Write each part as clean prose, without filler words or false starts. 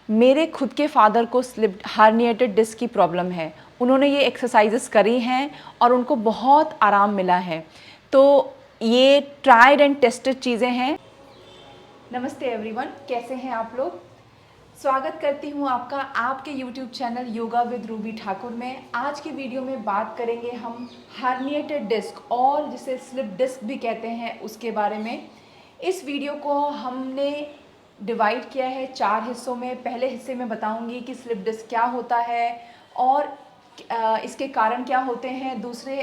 मेरे खुद के फादर को स्लिप हार्निएटेड डिस्क की प्रॉब्लम है। उन्होंने ये एक्सरसाइजेस करी हैं और उनको बहुत आराम मिला है। तो ये ट्राइड एंड टेस्टेड चीज़ें हैं। नमस्ते एवरीवन, कैसे हैं आप लोग? स्वागत करती हूँ आपका आपके YouTube channel yoga with Ruby Thakur में। आज की वीडियो में बात करेंगे हम हार्निएटेड डिस्क और जिसे स्लिप डिस्क भी कहते हैं उसके बारे में। इस वीडियो को हमने डिवाइड किया है 4 हिस्सों में। पहले हिस्से में बताऊंगी कि स्लिप डिस्क क्या होता है और इसके कारण क्या होते हैं। दूसरे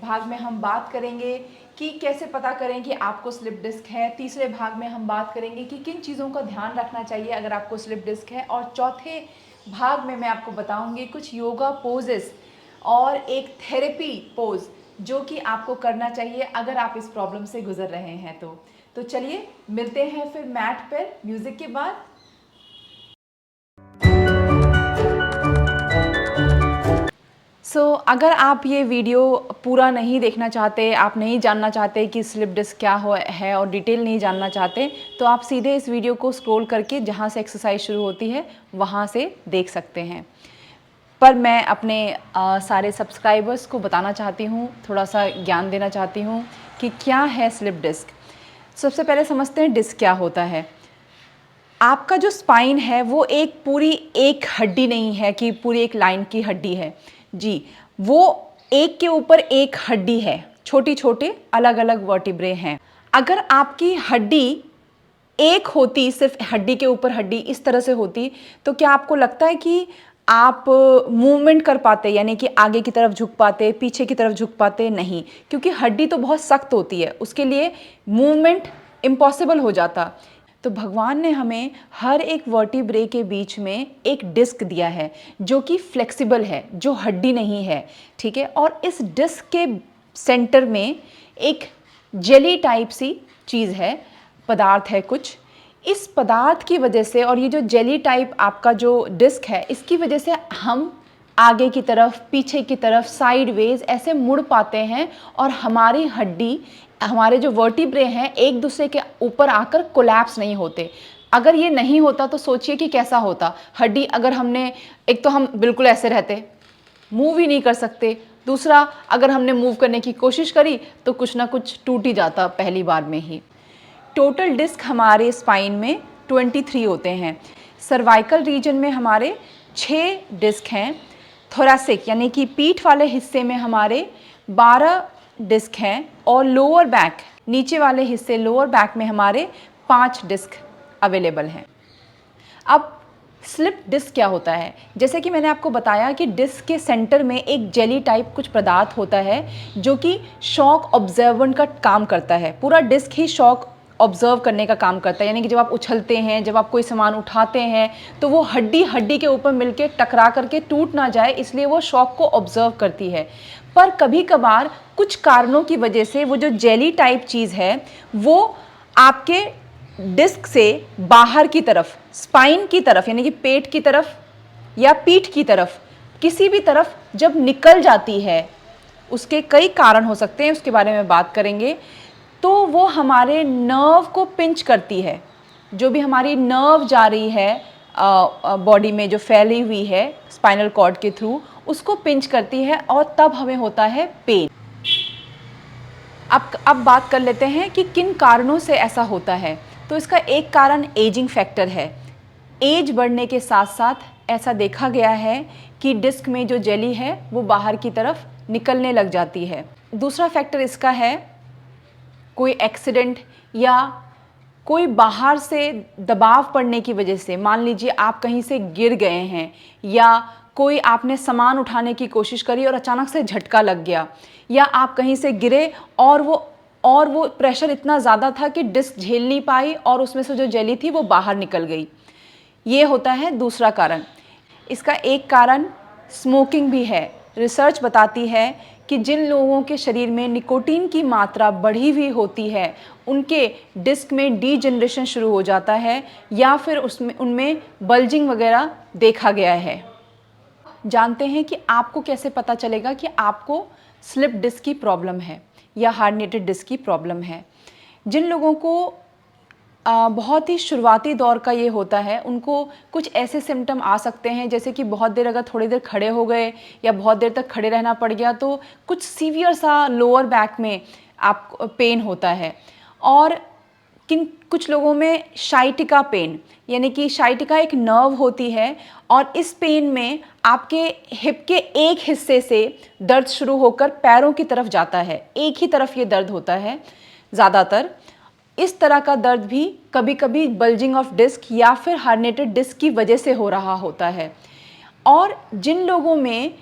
भाग में हम बात करेंगे कि कैसे पता करें कि आपको स्लिप डिस्क है। तीसरे भाग में हम बात करेंगे कि किन चीज़ों का ध्यान रखना चाहिए अगर आपको स्लिप डिस्क है। और चौथे भाग में मैं आपको बताऊंगी कुछ योगा पोजेस और एक थेरेपी पोज जो कि आपको करना चाहिए अगर आप इस प्रॉब्लम से गुजर रहे हैं। तो चलिए मिलते हैं फिर मैट पर म्यूज़िक के बाद। अगर आप ये वीडियो पूरा नहीं देखना चाहते, आप नहीं जानना चाहते कि स्लिप डिस्क क्या है और डिटेल नहीं जानना चाहते, तो आप सीधे इस वीडियो को स्क्रॉल करके जहाँ से एक्सरसाइज शुरू होती है वहाँ से देख सकते हैं। पर मैं अपने सारे सब्सक्राइबर्स को बताना चाहती हूँ, थोड़ा सा ज्ञान देना चाहती हूँ कि क्या है स्लिप डिस्क। सबसे पहले समझते हैं डिस्क क्या होता है। आपका जो स्पाइन है वो पूरी एक हड्डी नहीं है कि पूरी एक लाइन की हड्डी है जी, वो एक के ऊपर एक हड्डी है, छोटी छोटे अलग अलग वर्टिब्रे हैं। अगर आपकी हड्डी एक होती, सिर्फ हड्डी के ऊपर हड्डी इस तरह से होती, तो क्या आपको लगता है कि आप मूवमेंट कर पाते, यानी कि आगे की तरफ झुक पाते, पीछे की तरफ झुक पाते? नहीं, क्योंकि हड्डी तो बहुत सख्त होती है, उसके लिए मूवमेंट इम्पॉसिबल हो जाता। तो भगवान ने हमें हर एक वर्टिब्रे के बीच में एक डिस्क दिया है जो कि फ्लेक्सिबल है, जो हड्डी नहीं है, ठीक है। और इस डिस्क के सेंटर में एक जेली टाइप सी चीज़ है, पदार्थ है कुछ। इस पदार्थ की वजह से, और ये जो जेली टाइप आपका जो डिस्क है, इसकी वजह से हम आगे की तरफ, पीछे की तरफ, साइडवेज ऐसे मुड़ पाते हैं और हमारी हड्डी, हमारे जो वर्टिब्रे हैं, एक दूसरे के ऊपर आकर कोलैप्स नहीं होते। अगर ये नहीं होता तो सोचिए कि कैसा होता। हड्डी अगर हमने, एक तो हम बिल्कुल ऐसे रहते, मूव ही नहीं कर सकते। दूसरा, अगर हमने मूव करने की कोशिश करी तो कुछ ना कुछ टूट ही जाता पहली बार में ही। टोटल डिस्क हमारे स्पाइन में 23 होते हैं। सर्वाइकल रीजन में हमारे 6 डिस्क हैं। थोरैसिक यानी कि पीठ वाले हिस्से में हमारे 12 डिस्क हैं और लोअर बैक, नीचे वाले हिस्से लोअर बैक में हमारे 5 डिस्क अवेलेबल हैं। अब स्लिप डिस्क क्या होता है? जैसे कि मैंने आपको बताया कि डिस्क के सेंटर में एक जेली टाइप कुछ पदार्थ होता है जो कि शॉक ऑब्जर्वेंट का काम करता है। पूरा डिस्क ही शॉक ऑब्जर्व करने का काम करता है, यानी कि जब आप उछलते हैं, जब आप कोई सामान उठाते हैं, तो वो हड्डी हड्डी के ऊपर मिलके टकरा करके टूट ना जाए, इसलिए वो शॉक को ऑब्जर्व करती है। पर कभी कभार कुछ कारणों की वजह से वो जो जेली टाइप चीज़ है वो आपके डिस्क से बाहर की तरफ, स्पाइन की तरफ, यानी कि पेट की तरफ या पीठ की तरफ, किसी भी तरफ जब निकल जाती है, उसके कई कारण हो सकते हैं, उसके बारे में बात करेंगे। तो वो हमारे नर्व को पिंच करती है। जो भी हमारी नर्व जा रही है बॉडी में, जो फैली हुई है स्पाइनल कॉर्ड के थ्रू, उसको पिंच करती है और तब हमें होता है पेन। अब बात कर लेते हैं कि किन कारणों से ऐसा होता है। तो इसका एक कारण एजिंग फैक्टर है। एज बढ़ने के साथ साथ ऐसा देखा गया है कि डिस्क में जो जेली है वो बाहर की तरफ निकलने लग जाती है। दूसरा फैक्टर इसका है कोई एक्सीडेंट या कोई बाहर से दबाव पड़ने की वजह से। मान लीजिए आप कहीं से गिर गए हैं या कोई आपने सामान उठाने की कोशिश करी और अचानक से झटका लग गया, या आप कहीं से गिरे और वो प्रेशर इतना ज़्यादा था कि डिस्क झेल नहीं पाई और उसमें से जो जेली थी वो बाहर निकल गई। ये होता है दूसरा कारण। इसका एक कारण स्मोकिंग भी है। रिसर्च बताती है कि जिन लोगों के शरीर में निकोटीन की मात्रा बढ़ी हुई होती है, उनके डिस्क में डीजनरेशन शुरू हो जाता है या फिर उनमें बल्जिंग वगैरह देखा गया है। जानते हैं कि आपको कैसे पता चलेगा कि आपको स्लिप डिस्क की प्रॉब्लम है या हार्निएटेड डिस्क की प्रॉब्लम है। जिन लोगों को बहुत ही शुरुआती दौर का ये होता है, उनको कुछ ऐसे सिम्टम आ सकते हैं जैसे कि बहुत देर अगर थोड़ी देर खड़े हो गए या बहुत देर तक खड़े रहना पड़ गया तो कुछ सीवियर सा लोअर बैक में आप पेन होता है। और कुछ लोगों में शाइटिका पेन, यानी कि शाइटिका एक नर्व होती है और इस पेन में आपके हिप के एक हिस्से से दर्द शुरू होकर पैरों की तरफ जाता है, एक ही तरफ ये दर्द होता है ज़्यादातर। इस तरह का दर्द भी कभी कभी बल्जिंग ऑफ डिस्क या फिर हर्निएटेड डिस्क की वजह से हो रहा होता है। और जिन लोगों में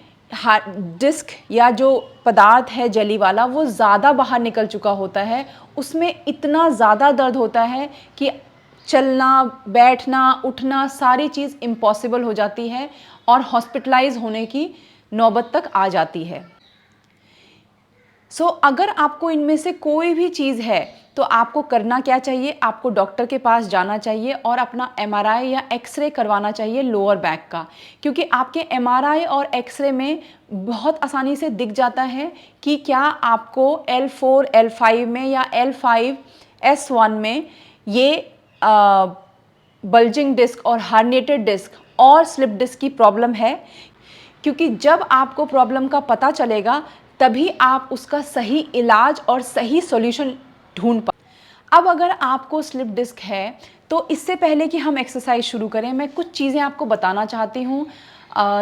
डिस्क या जो पदार्थ है जेली वाला वो ज़्यादा बाहर निकल चुका होता है, उसमें इतना ज़्यादा दर्द होता है कि चलना, बैठना, उठना सारी चीज़ इम्पॉसिबल हो जाती है और हॉस्पिटलाइज होने की नौबत तक आ जाती है। अगर आपको इनमें से कोई भी चीज़ है तो आपको करना क्या चाहिए, आपको डॉक्टर के पास जाना चाहिए और अपना MRI या एक्सरे करवाना चाहिए लोअर बैक का, क्योंकि आपके MRI और एक्सरे में बहुत आसानी से दिख जाता है कि क्या आपको L4, L5 में या L5, S1 में ये बल्जिंग डिस्क और हर्निएटेड डिस्क और स्लिप डिस्क की प्रॉब्लम है। क्योंकि जब आपको प्रॉब्लम का पता चलेगा तभी आप उसका सही इलाज और सही सॉल्यूशन ढूंढ पा। अब अगर आपको स्लिप डिस्क है तो इससे पहले कि हम एक्सरसाइज शुरू करें, मैं कुछ चीज़ें आपको बताना चाहती हूँ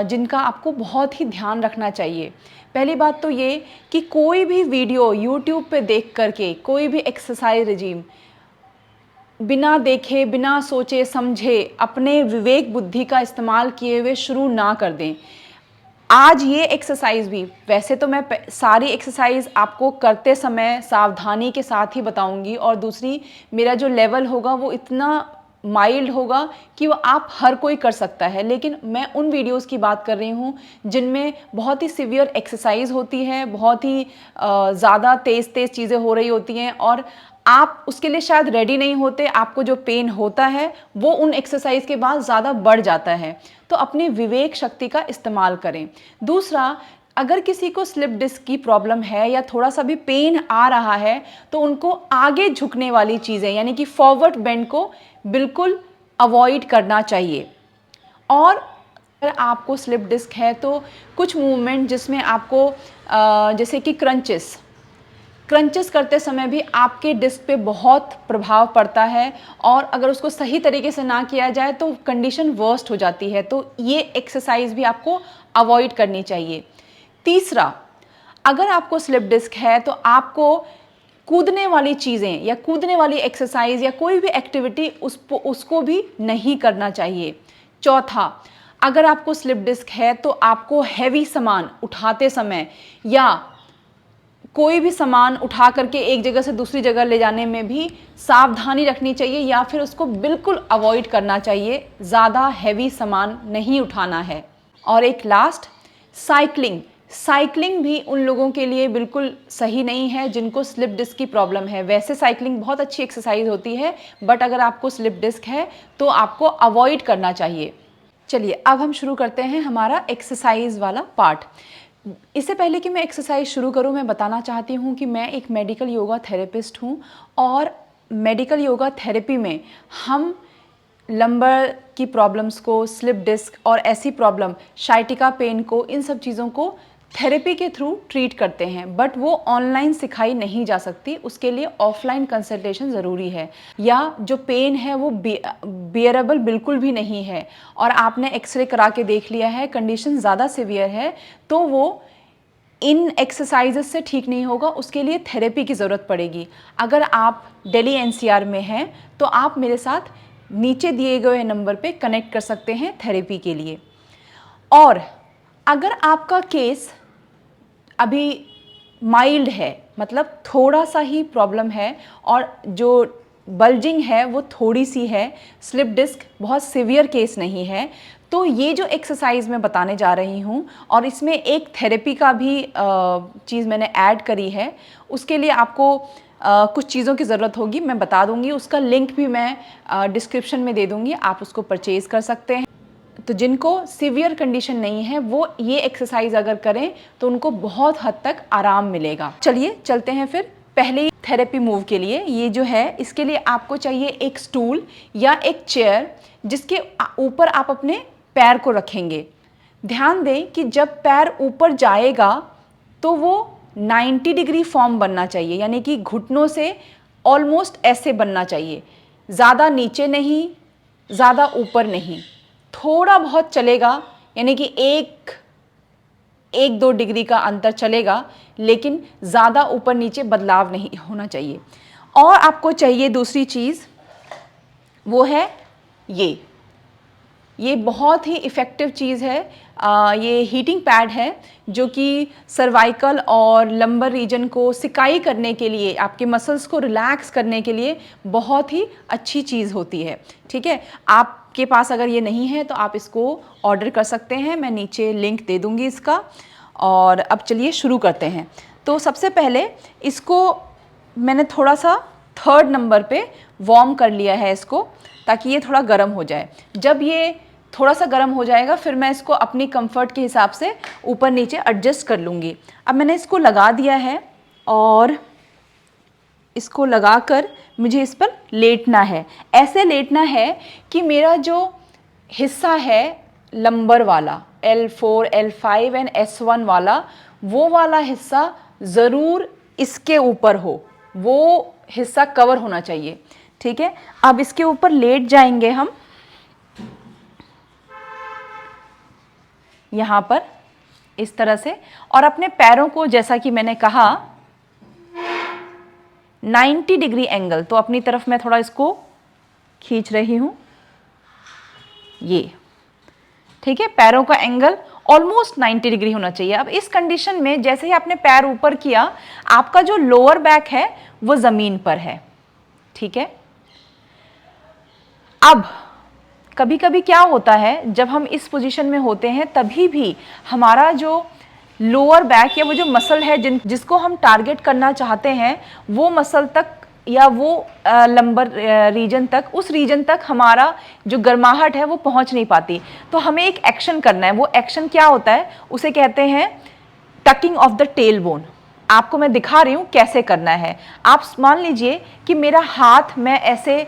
जिनका आपको बहुत ही ध्यान रखना चाहिए। पहली बात तो ये कि कोई भी वीडियो यूट्यूब पे देख करके कोई भी एक्सरसाइज रिजीम बिना देखे, बिना सोचे समझे, अपने विवेक बुद्धि का इस्तेमाल किए हुए शुरू ना कर दें। आज ये एक्सरसाइज भी, वैसे तो मैं सारी एक्सरसाइज आपको करते समय सावधानी के साथ ही बताऊंगी और दूसरी मेरा जो लेवल होगा वो इतना माइल्ड होगा कि वो आप हर कोई कर सकता है, लेकिन मैं उन वीडियोस की बात कर रही हूँ जिनमें बहुत ही सीवियर एक्सरसाइज होती है, बहुत ही ज़्यादा तेज़ चीज़ें हो रही होती हैं और आप उसके लिए शायद रेडी नहीं होते, आपको जो पेन होता है वो उन एक्सरसाइज के बाद ज़्यादा बढ़ जाता है। तो अपनी विवेक शक्ति का इस्तेमाल करें। दूसरा, अगर किसी को स्लिप डिस्क की प्रॉब्लम है या थोड़ा सा भी पेन आ रहा है तो उनको आगे झुकने वाली चीज़ें यानी कि फॉरवर्ड बेंड को बिल्कुल अवॉइड करना चाहिए। और अगर आपको स्लिप डिस्क है तो कुछ मूवमेंट जिसमें आपको जैसे कि क्रंचेस करते समय भी आपके डिस्क पे बहुत प्रभाव पड़ता है और अगर उसको सही तरीके से ना किया जाए तो कंडीशन वर्स्ट हो जाती है, तो ये एक्सरसाइज भी आपको अवॉइड करनी चाहिए। तीसरा, अगर आपको स्लिप डिस्क है तो आपको कूदने वाली चीज़ें या कूदने वाली एक्सरसाइज या कोई भी एक्टिविटी उसको भी नहीं करना चाहिए। चौथा, अगर आपको स्लिप डिस्क है तो आपको हैवी सामान उठाते समय या कोई भी सामान उठा करके एक जगह से दूसरी जगह ले जाने में भी सावधानी रखनी चाहिए या फिर उसको बिल्कुल अवॉइड करना चाहिए। ज़्यादा हैवी सामान नहीं उठाना है। और एक लास्ट, साइकिलिंग भी उन लोगों के लिए बिल्कुल सही नहीं है जिनको स्लिप डिस्क की प्रॉब्लम है। वैसे साइकिलिंग बहुत अच्छी एक्सरसाइज होती है, बट अगर आपको स्लिप डिस्क है तो आपको अवॉइड करना चाहिए। चलिए अब हम शुरू करते हैं हमारा एक्सरसाइज वाला पार्ट। इससे पहले कि मैं एक्सरसाइज शुरू करूं, मैं बताना चाहती हूं कि मैं एक मेडिकल योगा थेरेपिस्ट हूं और मेडिकल योगा थेरेपी में हम लंबर की प्रॉब्लम्स को, स्लिप डिस्क और ऐसी प्रॉब्लम शाइटिका पेन को, इन सब चीज़ों को थेरेपी के थ्रू ट्रीट करते हैं। बट वो ऑनलाइन सिखाई नहीं जा सकती, उसके लिए ऑफलाइन कंसल्टेशन ज़रूरी है। या जो पेन है वो बियरेबल बिल्कुल भी नहीं है और आपने एक्सरे करा के देख लिया है, कंडीशन ज़्यादा सीवियर है, तो वो इन एक्सरसाइजेस से ठीक नहीं होगा, उसके लिए थेरेपी की ज़रूरत पड़ेगी। अगर आप दिल्ली NCR में हैं तो आप मेरे साथ नीचे दिए गए नंबर पे कनेक्ट कर सकते हैं थेरेपी के लिए। और अगर आपका केस अभी माइल्ड है, मतलब थोड़ा सा ही प्रॉब्लम है और जो बल्जिंग है वो थोड़ी सी है, स्लिप डिस्क बहुत सीवियर केस नहीं है, तो ये जो एक्सरसाइज मैं बताने जा रही हूँ और इसमें एक थेरेपी का भी चीज़ मैंने ऐड करी है, उसके लिए आपको कुछ चीज़ों की ज़रूरत होगी, मैं बता दूँगी, उसका लिंक भी मैं डिस्क्रिप्शन में दे दूँगी, आप उसको परचेज़ कर सकते हैं। तो जिनको सीवियर कंडीशन नहीं है वो ये एक्सरसाइज अगर करें तो उनको बहुत हद तक आराम मिलेगा। चलिए चलते हैं फिर पहले थेरेपी मूव के लिए ये जो है, इसके लिए आपको चाहिए एक स्टूल या एक चेयर जिसके ऊपर आप अपने पैर को रखेंगे। ध्यान दें कि जब पैर ऊपर जाएगा तो वो 90 डिग्री फॉर्म बनना चाहिए, यानी कि घुटनों से ऑलमोस्ट ऐसे बनना चाहिए, ज़्यादा नीचे नहीं, ज़्यादा ऊपर नहीं, थोड़ा बहुत चलेगा, यानी कि एक दो डिग्री का अंतर चलेगा, लेकिन ज़्यादा ऊपर नीचे बदलाव नहीं होना चाहिए। और आपको चाहिए दूसरी चीज़, वो है ये बहुत ही इफ़ेक्टिव चीज़ है। ये हीटिंग पैड है जो कि सर्वाइकल और लंबर रीजन को सिकाई करने के लिए, आपके मसल्स को रिलैक्स करने के लिए बहुत ही अच्छी चीज़ होती है। ठीक है, आपके पास अगर ये नहीं है तो आप इसको ऑर्डर कर सकते हैं, मैं नीचे लिंक दे दूँगी इसका। और अब चलिए शुरू करते हैं। तो सबसे पहले इसको मैंने थोड़ा सा 3rd नंबर पे वार्म कर लिया है इसको, ताकि ये थोड़ा गर्म हो जाए। जब ये थोड़ा सा गर्म हो जाएगा फिर मैं इसको अपनी कंफर्ट के हिसाब से ऊपर नीचे एडजस्ट कर लूँगी। अब मैंने इसको लगा दिया है और इसको लगाकर मुझे इस पर लेटना है। ऐसे लेटना है कि मेरा जो हिस्सा है लंबर वाला, L4, L5 एंड S1 वाला, वो वाला हिस्सा ज़रूर इसके ऊपर हो, वो हिस्सा कवर होना चाहिए। ठीक है, अब इसके ऊपर लेट जाएंगे हम यहाँ पर इस तरह से, और अपने पैरों को, जैसा कि मैंने कहा 90 डिग्री एंगल, तो अपनी तरफ मैं थोड़ा इसको खींच रही हूँ ये। ठीक है, पैरों का एंगल ऑलमोस्ट 90 डिग्री होना चाहिए। अब इस कंडीशन में जैसे ही आपने पैर ऊपर किया, आपका जो लोअर बैक है वो ज़मीन पर है। ठीक है, अब कभी कभी क्या होता है, जब हम इस पोजीशन में होते हैं तभी भी हमारा जो लोअर बैक या वो जो मसल है जिसको हम टारगेट करना चाहते हैं, वो मसल तक या वो लंबर रीजन तक, उस रीजन तक हमारा जो गर्माहट है वो पहुंच नहीं पाती। तो हमें एक एक्शन करना है। वो एक्शन क्या होता है, उसे कहते हैं talking of the tail bone. आपको मैं दिखा रही हूँ कैसे करना है। आप मान लीजिए कि मेरा हाथ मैं ऐसे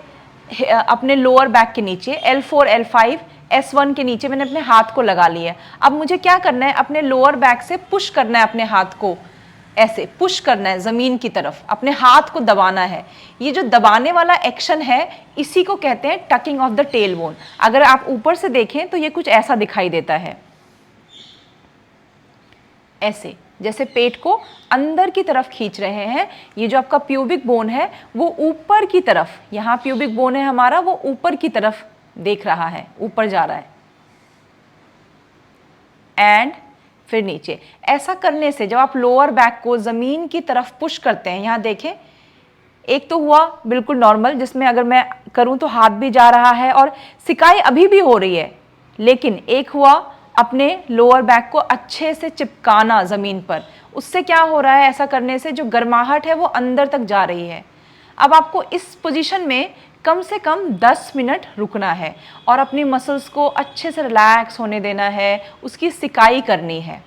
अपने लोअर बैक के नीचे L4, L5, S1 के नीचे मैंने अपने हाथ को लगा लिया। अब मुझे क्या करना है, अपने लोअर बैक से पुश करना है, अपने हाथ को ऐसे पुश करना है ज़मीन की तरफ, अपने हाथ को दबाना है। ये जो दबाने वाला एक्शन है इसी को कहते हैं talking of the tail bone. अगर आप ऊपर से देखें तो ये कुछ ऐसा दिखाई देता है, ऐसे जैसे पेट को अंदर की तरफ खींच रहे हैं। ये जो आपका प्यूबिक बोन है वो ऊपर की तरफ, यहाँ प्यूबिक बोन है हमारा, वो ऊपर की तरफ देख रहा है, ऊपर जा रहा है, एंड फिर नीचे। ऐसा करने से जब आप लोअर बैक को ज़मीन की तरफ पुश करते हैं, यहाँ देखें, एक तो हुआ बिल्कुल नॉर्मल, जिसमें अगर मैं करूँ तो हाथ भी जा रहा है और सिकाई अभी भी हो रही है, लेकिन एक हुआ अपने लोअर बैक को अच्छे से चिपकाना ज़मीन पर। उससे क्या हो रहा है, ऐसा करने से जो गर्माहट है वो अंदर तक जा रही है। अब आपको इस पोजीशन में कम से कम 10 मिनट रुकना है और अपनी मसल्स को अच्छे से रिलैक्स होने देना है, उसकी सिकाई करनी है।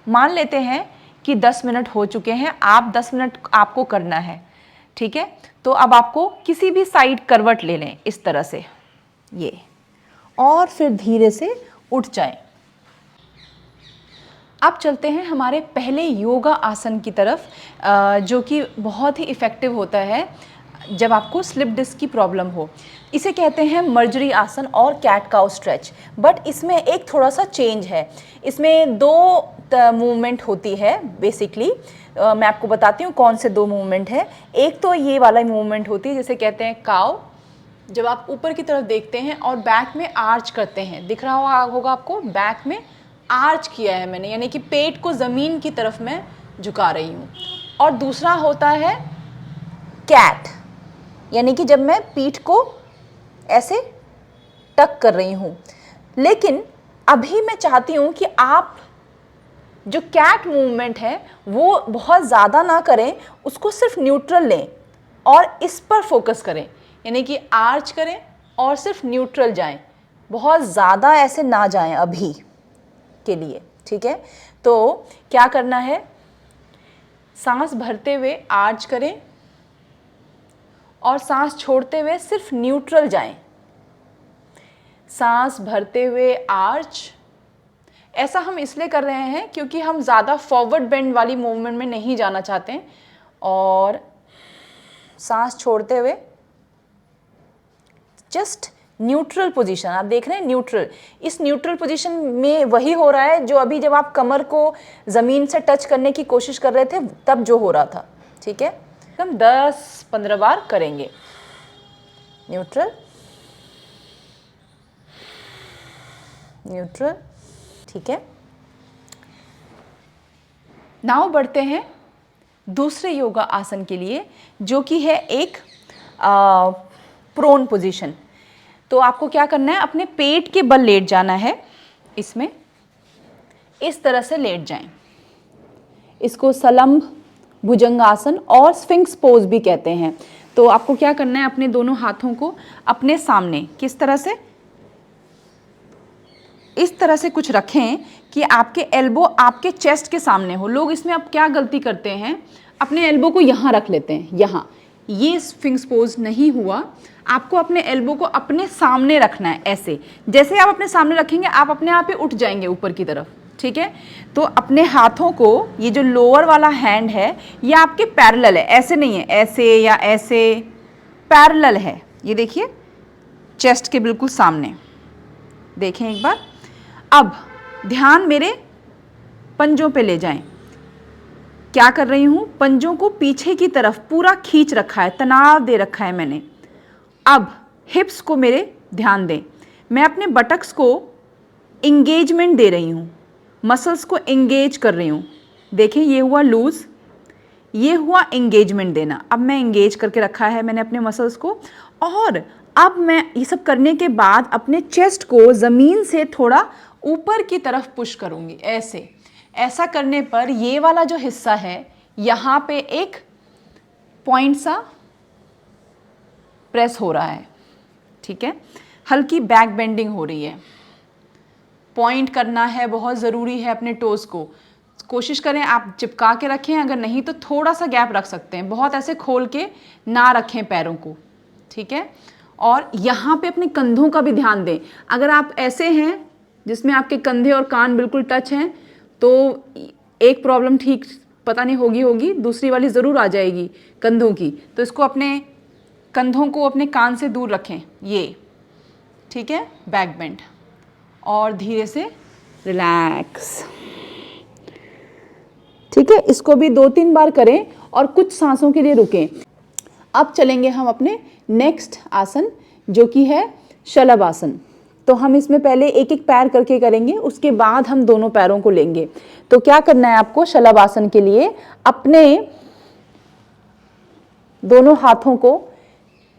मान लेते हैं कि 10 मिनट हो चुके हैं, आप 10 मिनट आपको करना है। ठीक है, तो अब आपको किसी भी साइड करवट ले लें इस तरह से ये, और फिर धीरे से उठ जाएं। अब चलते हैं हमारे पहले योगा आसन की तरफ, जो कि बहुत ही इफ़ेक्टिव होता है जब आपको स्लिप डिस्क की प्रॉब्लम हो। इसे कहते हैं मर्जरी आसन और कैट काउ स्ट्रेच। बट इसमें एक थोड़ा सा चेंज है, इसमें 2 मूवमेंट होती है बेसिकली। मैं आपको बताती हूँ कौन से 2 मूवमेंट है। एक तो ये वाला मूवमेंट होती है जिसे कहते हैं काउ, जब आप ऊपर की तरफ देखते हैं और बैक में आर्च करते हैं, दिख रहा होगा आपको, बैक में आर्च किया है मैंने, यानी कि पेट को ज़मीन की तरफ मैं झुका रही हूँ। और दूसरा होता है कैट, यानी कि जब मैं पीठ को ऐसे टक कर रही हूँ। लेकिन अभी मैं चाहती हूँ कि आप जो कैट मूवमेंट है वो बहुत ज़्यादा ना करें, उसको सिर्फ न्यूट्रल लें और इस पर फोकस करें, यानी कि आर्च करें और सिर्फ न्यूट्रल जाएं, बहुत ज़्यादा ऐसे ना जाएं अभी के लिए। ठीक है, तो क्या करना है, सांस भरते हुए आर्च करें और सांस छोड़ते हुए सिर्फ न्यूट्रल जाएं। सांस भरते हुए आर्च। ऐसा हम इसलिए कर रहे हैं क्योंकि हम ज़्यादा फॉरवर्ड बेंड वाली मूवमेंट में नहीं जाना चाहते हैं। और सांस छोड़ते हुए जस्ट न्यूट्रल पोजीशन, आप देख रहे हैं न्यूट्रल। इस न्यूट्रल पोजीशन में वही हो रहा है जो अभी जब आप कमर को ज़मीन से टच करने की कोशिश कर रहे थे तब जो हो रहा था। ठीक है, हम 10-15 बार करेंगे। Neutral, neutral. ठीक है, नाउ बढ़ते हैं दूसरे योगा आसन के लिए, जो कि है एक प्रोन पोजीशन। तो आपको क्या करना है, अपने पेट के बल लेट जाना है। इसमें इस तरह से लेट जाएं। इसको सलंब भुजंगासन और स्फिंक्स पोज भी कहते हैं। तो आपको क्या करना है, अपने दोनों हाथों को अपने सामने किस तरह से, इस तरह से कुछ रखें कि आपके एल्बो आपके चेस्ट के सामने हो। लोग इसमें अब क्या गलती करते हैं, अपने एल्बो को यहाँ रख लेते हैं, यहाँ। ये स्फिंक्स पोज नहीं हुआ। आपको अपने एल्बो को अपने सामने रखना है, ऐसे। जैसे आप अपने सामने रखेंगे आप अपने आप ही उठ जाएंगे ऊपर की तरफ। ठीक है, तो अपने हाथों को, ये जो लोअर वाला हैंड है ये आपके पैरेलल है, ऐसे नहीं है ऐसे या ऐसे, पैरेलल है। ये देखिए चेस्ट के बिल्कुल सामने, देखें एक बार। अब ध्यान मेरे पंजों पे ले जाएं। क्या कर रही हूँ, पंजों को पीछे की तरफ पूरा खींच रखा है, तनाव दे रखा है मैंने। अब हिप्स को मेरे ध्यान दें। मैं अपने बटक्स को इंगेजमेंट दे रही हूँ, मसल्स को इंगेज कर रही हूँ। देखें ये हुआ लूज, ये हुआ इंगेजमेंट देना। अब मैं इंगेज करके रखा है मैंने अपने मसल्स को। और अब मैं ये सब करने के बाद अपने चेस्ट को ज़मीन से थोड़ा ऊपर की तरफ पुश करूँगी, ऐसे। ऐसा करने पर ये वाला जो हिस्सा है यहाँ पे एक पॉइंट सा प्रेस हो रहा है। ठीक है, हल्की बैक बेंडिंग हो रही है। पॉइंट करना है, बहुत ज़रूरी है। अपने टोज़ को कोशिश करें आप चिपका के रखें, अगर नहीं तो थोड़ा सा गैप रख सकते हैं, बहुत ऐसे खोल के ना रखें पैरों को। ठीक है, और यहाँ पे अपने कंधों का भी ध्यान दें। अगर आप ऐसे हैं जिसमें आपके कंधे और कान बिल्कुल टच हैं तो एक प्रॉब्लम ठीक पता नहीं होगी, दूसरी वाली ज़रूर आ जाएगी कंधों की। तो इसको अपने कंधों को अपने कान से दूर रखें, ये। ठीक है, बैक बेंड और धीरे से रिलैक्स। ठीक है, इसको भी 2-3 बार करें और कुछ सांसों के लिए रुकें। अब चलेंगे हम अपने नेक्स्ट आसन, जो कि है शलभ आसन। तो हम इसमें पहले एक एक पैर करके करेंगे, उसके बाद हम दोनों पैरों को लेंगे। तो क्या करना है आपको शलभ आसन के लिए, अपने दोनों हाथों को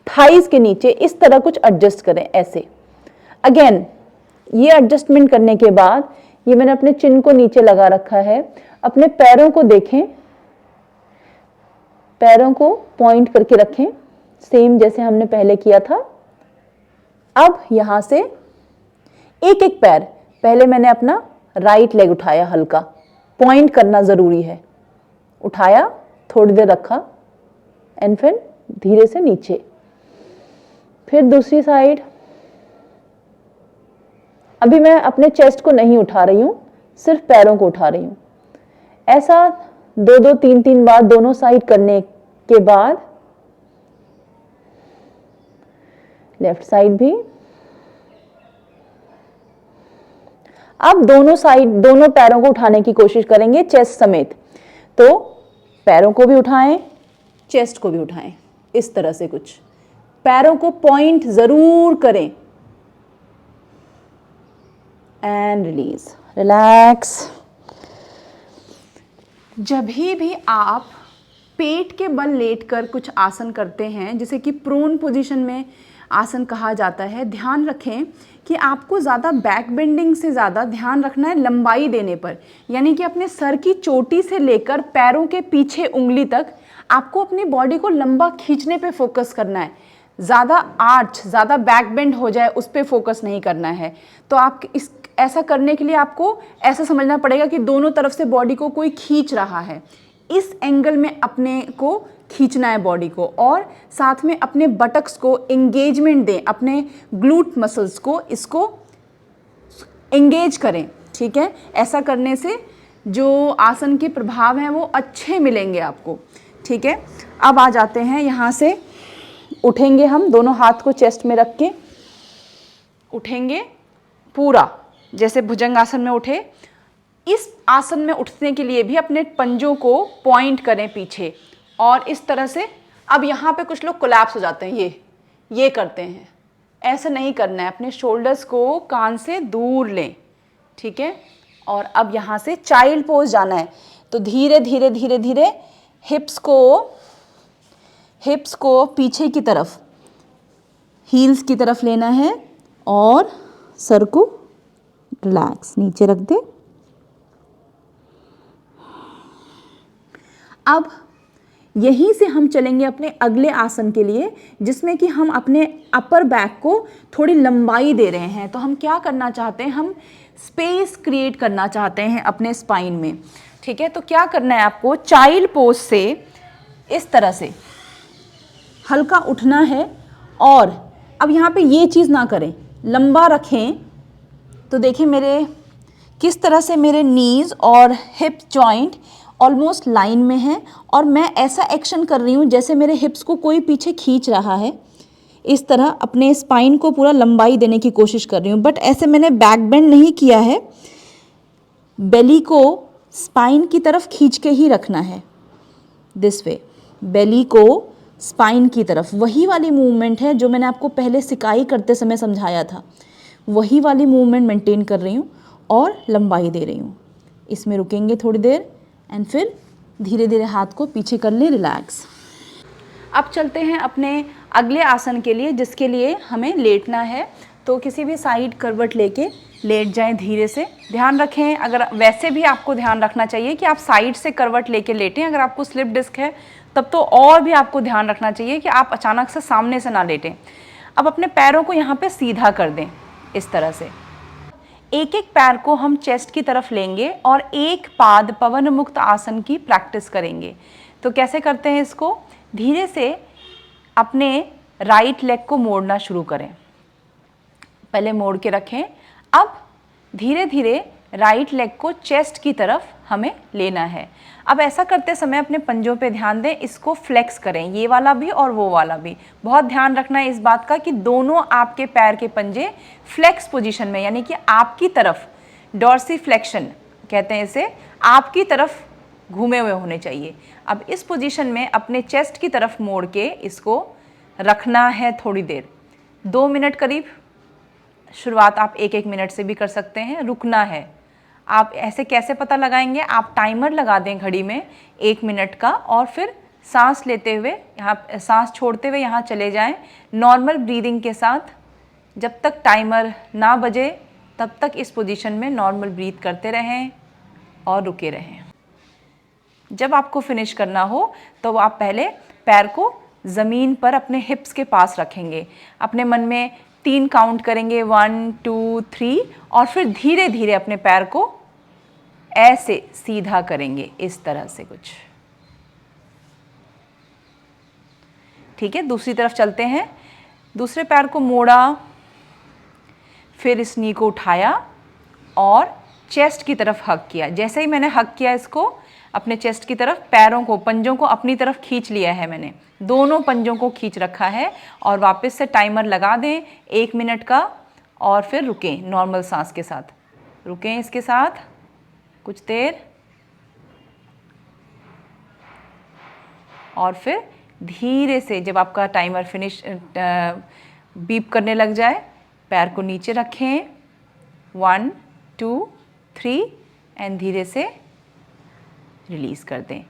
थाइज के नीचे इस तरह कुछ एडजस्ट करें, ऐसे। अगेन ये एडजस्टमेंट करने के बाद ये मैंने अपने चिन को नीचे लगा रखा है। अपने पैरों को देखें, पैरों को पॉइंट करके रखें, सेम जैसे हमने पहले किया था। अब यहां से एक एक पैर, पहले मैंने अपना राइट लेग उठाया, हल्का पॉइंट करना जरूरी है। उठाया, थोड़ी देर रखा एंड फिर धीरे से नीचे। फिर दूसरी साइड। अभी मैं अपने चेस्ट को नहीं उठा रही हूं, सिर्फ पैरों को उठा रही हूं। ऐसा 2-2, 3-3 बार दोनों साइड करने के बाद लेफ्ट साइड भी। अब दोनों साइड, दोनों पैरों को उठाने की कोशिश करेंगे चेस्ट समेत। तो पैरों को भी उठाएं, चेस्ट को भी उठाएं, इस तरह से कुछ। पैरों को पॉइंट जरूर करें एंड रिलीज, रिलैक्स। जब भी आप पेट के बल लेटकर कुछ आसन करते हैं, जिसे कि प्रोन पोजीशन में आसन कहा जाता है, ध्यान रखें कि आपको ज़्यादा बैक बेंडिंग से ज़्यादा ध्यान रखना है लंबाई देने पर। यानी कि अपने सर की चोटी से लेकर पैरों के पीछे उंगली तक आपको अपनी बॉडी को लंबा खींचने पे फोकस करना है। ज़्यादा आर्च, ज़्यादा बैक बेंड हो जाए उस पर फोकस नहीं करना है। तो आप ऐसा करने के लिए आपको ऐसा समझना पड़ेगा कि दोनों तरफ से बॉडी को कोई खींच रहा है। इस एंगल में अपने को खींचना है बॉडी को, और साथ में अपने बटक्स को एंगेजमेंट दें, अपने ग्लूट मसल्स को इसको एंगेज करें, ठीक है। ऐसा करने से जो आसन के प्रभाव हैं वो अच्छे मिलेंगे आपको, ठीक है। अब आ जाते हैं यहाँ से, उठेंगे हम दोनों हाथ को चेस्ट में रख के, उठेंगे पूरा जैसे भुजंगासन में उठे। इस आसन में उठने के लिए भी अपने पंजों को पॉइंट करें पीछे, और इस तरह से। अब यहाँ पे कुछ लोग कोलैप्स हो जाते हैं, ये करते हैं, ऐसा नहीं करना है। अपने शोल्डर्स को कान से दूर लें, ठीक है। और अब यहाँ से चाइल्ड पोज जाना है, तो धीरे धीरे धीरे धीरे हिप्स को पीछे की तरफ, हील्स की तरफ लेना है, और सर को रिलैक्स नीचे रख दे। अब यहीं से हम चलेंगे अपने अगले आसन के लिए, जिसमें कि हम अपने अपर बैक को थोड़ी लंबाई दे रहे हैं। तो हम क्या करना चाहते हैं, हम स्पेस क्रिएट करना चाहते हैं अपने स्पाइन में, ठीक है। तो क्या करना है आपको, चाइल्ड पोज से इस तरह से हल्का उठना है, और अब यहाँ पे ये चीज़ ना करें, लंबा रखें। तो देखिए मेरे किस तरह से मेरे नीज़ और हिप जॉइंट ऑलमोस्ट लाइन में है, और मैं ऐसा एक्शन कर रही हूँ जैसे मेरे हिप्स को कोई पीछे खींच रहा है। इस तरह अपने स्पाइन को पूरा लंबाई देने की कोशिश कर रही हूँ, बट ऐसे मैंने बैक बेंड नहीं किया है। बेली को स्पाइन की तरफ खींच के ही रखना है, दिस वे, बेली को स्पाइन की तरफ। वही वाली मूवमेंट है जो मैंने आपको पहले सिकाई करते समय समझाया था, वही वाली मूवमेंट मेंटेन कर रही हूँ और लंबाई दे रही हूँ। इसमें रुकेंगे थोड़ी देर, एंड फिर धीरे धीरे हाथ को पीछे कर ले, रिलैक्स। अब चलते हैं अपने अगले आसन के लिए, जिसके लिए हमें लेटना है। तो किसी भी साइड करवट लेके लेट जाएं धीरे से। ध्यान रखें, अगर वैसे भी आपको ध्यान रखना चाहिए कि आप साइड से करवट लेके लेटें। अगर आपको स्लिप डिस्क है तब तो और भी आपको ध्यान रखना चाहिए कि आप अचानक से सामने से ना लेटें। अब अपने पैरों को यहाँ पे सीधा कर दें इस तरह से। एक एक पैर को हम चेस्ट की तरफ लेंगे और एक पाद पवन मुक्त आसन की प्रैक्टिस करेंगे। तो कैसे करते हैं इसको, धीरे से अपने राइट लेग को मोड़ना शुरू करें, पहले मोड़ के रखें। अब धीरे धीरे राइट लेग को चेस्ट की तरफ हमें लेना है। अब ऐसा करते समय अपने पंजों पे ध्यान दें, इसको फ्लेक्स करें, ये वाला भी और वो वाला भी। बहुत ध्यान रखना है इस बात का कि दोनों आपके पैर के पंजे फ्लेक्स पोजीशन में, यानी कि आपकी तरफ, डॉर्सीफ्लेक्शन कहते हैं इसे, आपकी तरफ घूमे हुए होने चाहिए। अब इस पोजीशन में अपने चेस्ट की तरफ मोड़ के इसको रखना है थोड़ी देर, 2 मिनट करीब। शुरुआत आप 1-1 मिनट से भी कर सकते हैं। रुकना है। आप ऐसे कैसे पता लगाएंगे, आप टाइमर लगा दें घड़ी में 1 मिनट का, और फिर सांस लेते हुए यहाँ, सांस छोड़ते हुए यहाँ चले जाएं नॉर्मल ब्रीदिंग के साथ। जब तक टाइमर ना बजे तब तक इस पोजीशन में नॉर्मल ब्रीथ करते रहें और रुके रहें। जब आपको फिनिश करना हो तो आप पहले पैर को ज़मीन पर अपने हिप्स के पास रखेंगे, अपने मन में 3 काउंट करेंगे, 1 2 3, और फिर धीरे धीरे अपने पैर को ऐसे सीधा करेंगे, इस तरह से कुछ। ठीक है, दूसरी तरफ चलते हैं। दूसरे पैर को मोड़ा, फिर इस नी को उठाया और चेस्ट की तरफ हक किया। जैसे ही मैंने हक किया इसको अपने चेस्ट की तरफ, पैरों को, पंजों को अपनी तरफ खींच लिया है मैंने, दोनों पंजों को खींच रखा है। और वापस से टाइमर लगा दें 1 मिनट का, और फिर रुकें नॉर्मल सांस के साथ। रुकें इसके साथ कुछ देर, और फिर धीरे से जब आपका टाइमर फिनिश बीप करने लग जाए, पैर को नीचे रखें, 1 2 3, एंड धीरे से रिलीज़ कर दें।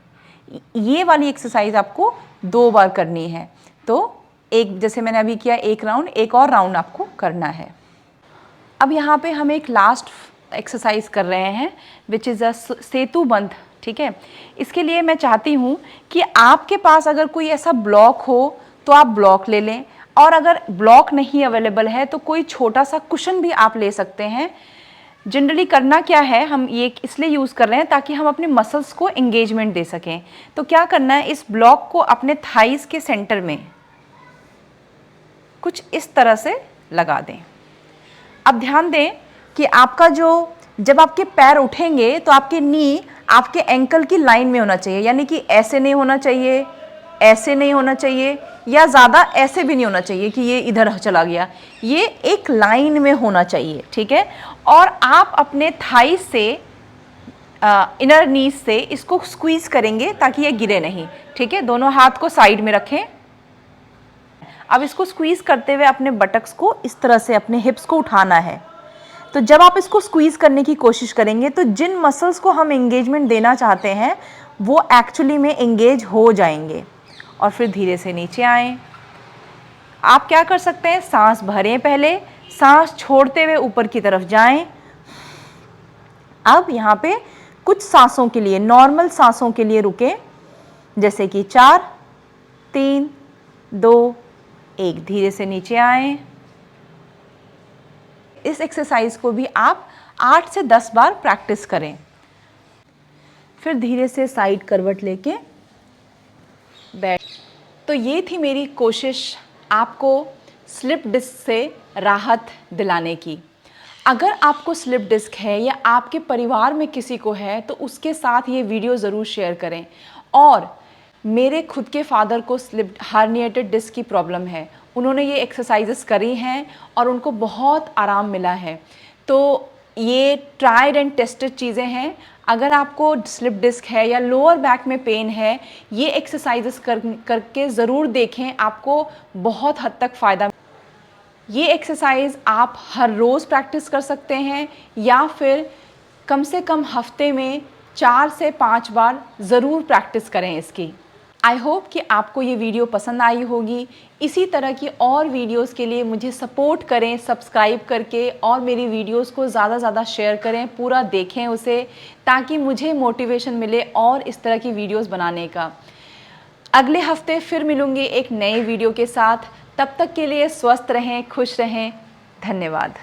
ये वाली एक्सरसाइज आपको 2 बार करनी है। तो एक, जैसे मैंने अभी किया 1 राउंड, एक और राउंड आपको करना है। अब यहाँ पे हम एक लास्ट एक्सरसाइज कर रहे हैं, विच इज़ अ सेतु बंध। ठीक है, इसके लिए मैं चाहती हूँ कि आपके पास अगर कोई ऐसा ब्लॉक हो तो आप ब्लॉक ले लें, और अगर ब्लॉक नहीं अवेलेबल है तो कोई छोटा सा कुशन भी आप ले सकते हैं। जनरली करना क्या है, हम ये इसलिए यूज़ कर रहे हैं ताकि हम अपने मसल्स को एंगेजमेंट दे सकें। तो क्या करना है, इस ब्लॉक को अपने थाइस के सेंटर में कुछ इस तरह से लगा दें। अब ध्यान दें कि आपका जब आपके पैर उठेंगे तो आपके नी आपके एंकल की लाइन में होना चाहिए, यानी कि ऐसे नहीं होना चाहिए, ऐसे नहीं होना चाहिए, या ज़्यादा ऐसे भी नहीं होना चाहिए कि ये इधर चला गया। ये एक लाइन में होना चाहिए, ठीक है। और आप अपने थाई से इनर नीज से इसको स्क्वीज करेंगे ताकि ये गिरे नहीं, ठीक है। दोनों हाथ को साइड में रखें। अब इसको स्क्वीज करते हुए अपने बटक्स को इस तरह से अपने हिप्स को उठाना है। तो जब आप इसको स्क्वीज करने की कोशिश करेंगे तो जिन मसल्स को हम एंगेजमेंट देना चाहते हैं वो एक्चुअली में एंगेज हो जाएंगे। और फिर धीरे से नीचे आएं। आप क्या कर सकते हैं, सांस भरें, पहले सांस छोड़ते हुए ऊपर की तरफ जाएं। अब यहाँ पे कुछ सांसों के लिए, नॉर्मल सांसों के लिए रुकें, जैसे कि 4, 3, 2, 1। धीरे से नीचे आएं। इस एक्सरसाइज को भी आप 8 से 10 बार प्रैक्टिस करें। फिर धीरे से साइड करवट लेके बैठ। तो ये थी मेरी कोशिश आपको स्लिप डिस्क से राहत दिलाने की। अगर आपको स्लिप डिस्क है या आपके परिवार में किसी को है तो उसके साथ ये वीडियो ज़रूर शेयर करें। और मेरे खुद के फादर को स्लिप हर्निएटेड डिस्क की प्रॉब्लम है, उन्होंने ये एक्सरसाइजेस करी हैं और उनको बहुत आराम मिला है। तो ये ट्राइड एंड टेस्टेड चीज़ें हैं। अगर आपको स्लिप डिस्क है या लोअर बैक में पेन है, ये एक्सरसाइजेस करके ज़रूर देखें, आपको बहुत हद तक फ़ायदा। ये एक्सरसाइज आप हर रोज़ प्रैक्टिस कर सकते हैं या फिर कम से कम हफ्ते में 4 से 5 बार ज़रूर प्रैक्टिस करें इसकी। आई होप कि आपको ये वीडियो पसंद आई होगी। इसी तरह की और वीडियोस के लिए मुझे सपोर्ट करें सब्सक्राइब करके, और मेरी वीडियोस को ज़्यादा से ज़्यादा शेयर करें, पूरा देखें उसे, ताकि मुझे मोटिवेशन मिले और इस तरह की वीडियोस बनाने का। अगले हफ्ते फिर मिलूँगी एक नई वीडियो के साथ। तब तक के लिए स्वस्थ रहें, खुश रहें। धन्यवाद।